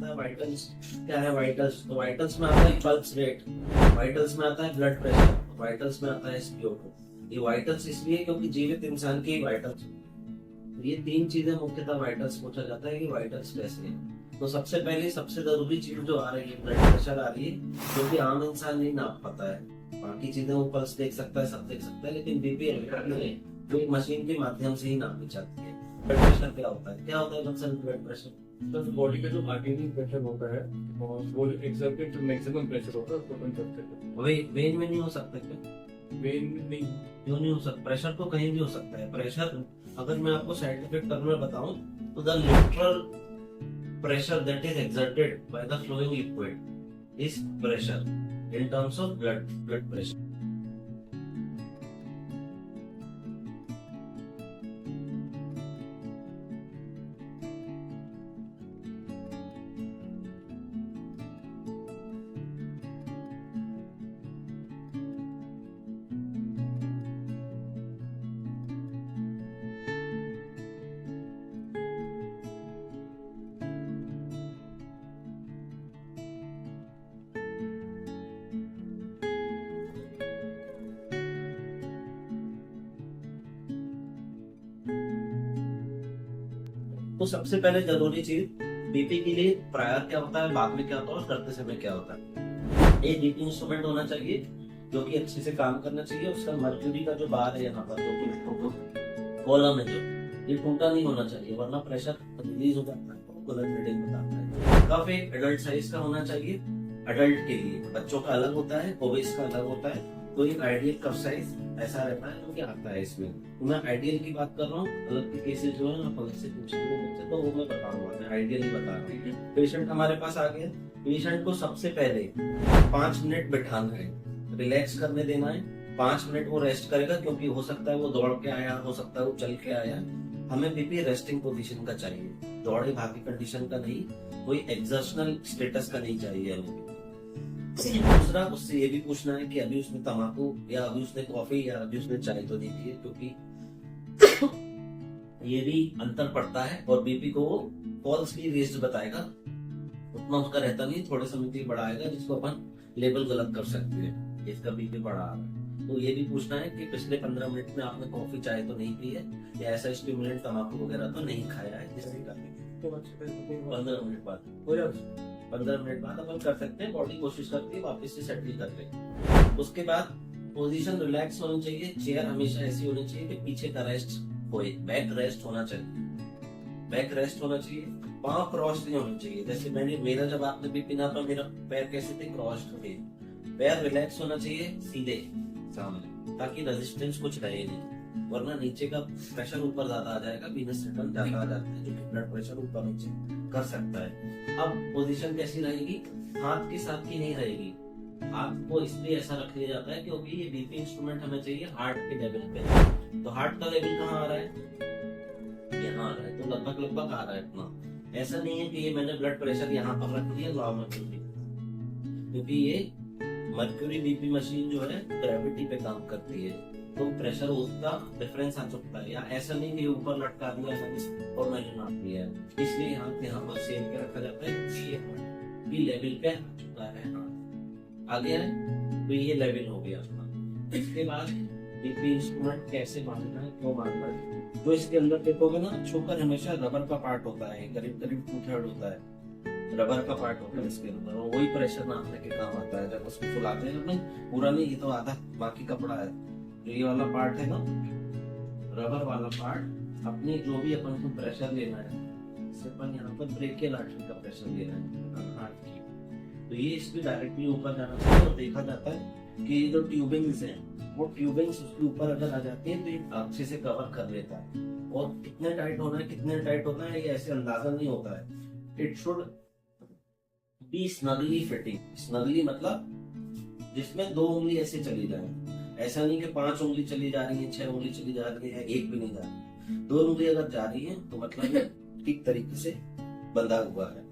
पूछता है वाइटल्स क्या है। वाइटल्स तो वाइटल्स में आता है पल्स रेट, वाइटल्स में आता है ब्लड प्रेशर, वाइटल्स में आता है SpO2। ये वाइटल्स इसलिए क्योंकि जीवित इंसान के वाइटल्स, ये तीन चीजें मुख्यतः वाइटल्स पूछा जाता है कि वाइटल्स कैसे हैं। तो सबसे पहले सबसे जरूरी चीज जो आ रही है ब्लड प्रेशर आ रही है, जो कि आम इंसान नहीं नाप पाता है। बाकी चीजें वो पल्स देख सकता है, सब देख सकता है, लेकिन बीपी जो एक मशीन के माध्यम से ही नापी जाती है। ब्लड प्रेशर क्या होता है, क्या होता है कंसर्न ब्लड प्रेशर? तो बॉडी का जो आर्टेरियल प्रेशर होता है और वो एक्सर्टेड जो मैक्सिमम प्रेशर होता है उसको अपन करते हैं। वेन में नहीं हो सकता क्या? वेन में नहीं, क्यों नहीं हो सकता? प्रेशर तो कहीं भी हो सकता है। प्रेशर अगर मैं आपको साइंटिफिक टर्म में बताऊं तो the literal pressure that is exerted by the flowing liquid is pressure in terms of blood pressure. तो सबसे पहले जरूरी चीज बीपी के लिए प्रायर क्या होता है, बाद में क्या होता है और करते समय क्या होता है। एक बीपी इंस्ट्रूमेंट होना चाहिए जो कि अच्छे से काम करना चाहिए। उसका मर्क्यूरी का जो बार है यहाँ पर जो कॉलम है, जो ये टूटा नहीं होना चाहिए, वरना प्रेशर रिलीज हो जाता है तो गलत रीडिंग बताता है। कफ एक एडल्ट साइज का होना चाहिए। एडल्ट के लिए बच्चों का अलग होता है, ओबेस का अलग होता है। तो एक आइडियल कफ साइज ऐसा रहता है जो कि आता है इसमें। तो मैं आइडियल की बात कर रहा हूँ, अलग के केसेस जो है ना पहले से पूछेंगे मुझसे तो वो मैं बताऊंगा, मैं आइडियल ही बता रहा हूँ। पेशेंट हमारे पास आ गया, पेशेंट को सबसे पहले 5 मिनट बिठाना है, रिलैक्स करने देना है। 5 मिनट वो रेस्ट करेगा, क्योंकि हो सकता है वो दौड़ के आया, हो सकता है वो चल के आया। हमें बीपी रेस्टिंग पोजीशन का चाहिए, दौड़े भागी कंडीशन का नहीं, कोई एक्सर्शनल स्टेटस का नहीं चाहिए हमें। दूसरा उससे ये भी पूछना है कि अभी उसने तंबाकू या अभी उसने कॉफी या अभी उसने चाय तो नहीं पी है, क्योंकि ये भी अंतर पड़ता है और बीपी को फॉल्सली रेज्ड बताएगा, उतना उसका रहता नहीं, थोड़े समय के लिए बढ़ाएगा, जिसको अपन लेबल गलत कर सकते हैं, इसका बीपी बढ़ा रहा है। तो ये भी पूछना है कि पिछले 15 मिनट में आपने कॉफी चाय तो नहीं पी है या ऐसा स्टिमुलेंट तंबाकू वगैरह तो नहीं खाया है, जिससे 15 मिनट बाद हो जाए। 15 मिनट बाद अपन कर सकते हैं, बॉडी कोशिश करती है वापस से सेटल कर ले। उसके बाद पोजीशन रिलैक्स होनी चाहिए, चेयर हमेशा ऐसी होनी चाहिए कि पीछे का रेस्ट होए, बैक रेस्ट होना चाहिए, बैक रेस्ट होना चाहिए। पांव क्रॉस नहीं होने चाहिए, जैसे मेरा जब आपने बीपी नापा मेरा पैर कैसे थे, क्रॉस्ड थे। पैर रिलैक्स होना चाहिए सीधे सामने, ताकि रेजिस्टेंस कुछ रहे नहीं, वरना नीचे का प्रेशर ऊपर ज्यादा आ जाएगा, वीनस रिटर्न ज्यादा आ जाता है, जो कि ब्लड प्रेशर ऊपर नीचे कर सकता है। अब पोजीशन कैसी रहेगी, हाथ के साथ की नहीं रहेगी। हाथ को इसलिए ऐसा रख लिया जाता है क्योंकि ये बीपी इंस्ट्रूमेंट हमें चाहिए हार्ट के लेवल पे। तो हार्ट का लेवल कहाँ आ रहा है, यहाँ आ रहा है, तो लगभग आ रहा है इतना। ऐसा नहीं है कि ये मैंने ब्लड प्रेशर यहाँ पर रख दिया नॉर्मल, क्योंकि ये मर्क्यूरी बीपी मशीन जो है ग्रेविटी पे काम करती है, तो प्रेशर उसका डिफरेंस आ चुका है। या ऐसा नहीं कि ऊपर लटका दिया और मैंने नाप लिया, इसलिए हाथ यहाँ पर सेल के रखा जाता है कि ये लेवल पे आ चुका है, हाथ आ गया है, तो ये लेवल हो गया अपना। इसके बाद बीपी इंस्ट्रूमेंट कैसे मानना है, क्यों मानना है, जो इसके अंदर देखोगे ना, छोकर हमेशा रबर का पार्ट होता है, करीब 2/3 होता है रबर का पार्ट होता है इसके अंदर, और वही प्रेशर नापने के काम आता है। जब उसको फुलाते हैं ना, पूरा नहीं, ये तो आधा बाकी कपड़ा है, जो ये वाला पार्ट है ना, रबर वाला पार्ट, अपने जो भी अपन को प्रेशर लेना है, इससे अपन यहाँ पर ब्रेकियल आर्टरी का प्रेशर लेना है हार्ट की, तो ये इसके डायरेक्टली ऊपर जाना चाहिए। और देखा जाता है कि जो ट्यूबिंग्स हैं, वो ट्यूबिंग्स उसके ऊपर अगर आ जाती है तो ये अच्छे से कवर कर लेता है। और कितने टाइट होना है, कितने टाइट होना है, ये ऐसे अंदाजा नहीं होता है। It should be snugly fitting. Snugly मतलब जिसमें 2 उंगली ऐसे चली जाए, ऐसा नहीं कि 5 उंगली चली जा रही है, 6 उंगली चली जा रही है, 1 भी नहीं जा रही, 2 उंगली अगर जा रही है तो मतलब ठीक तरीके से बंधा हुआ है।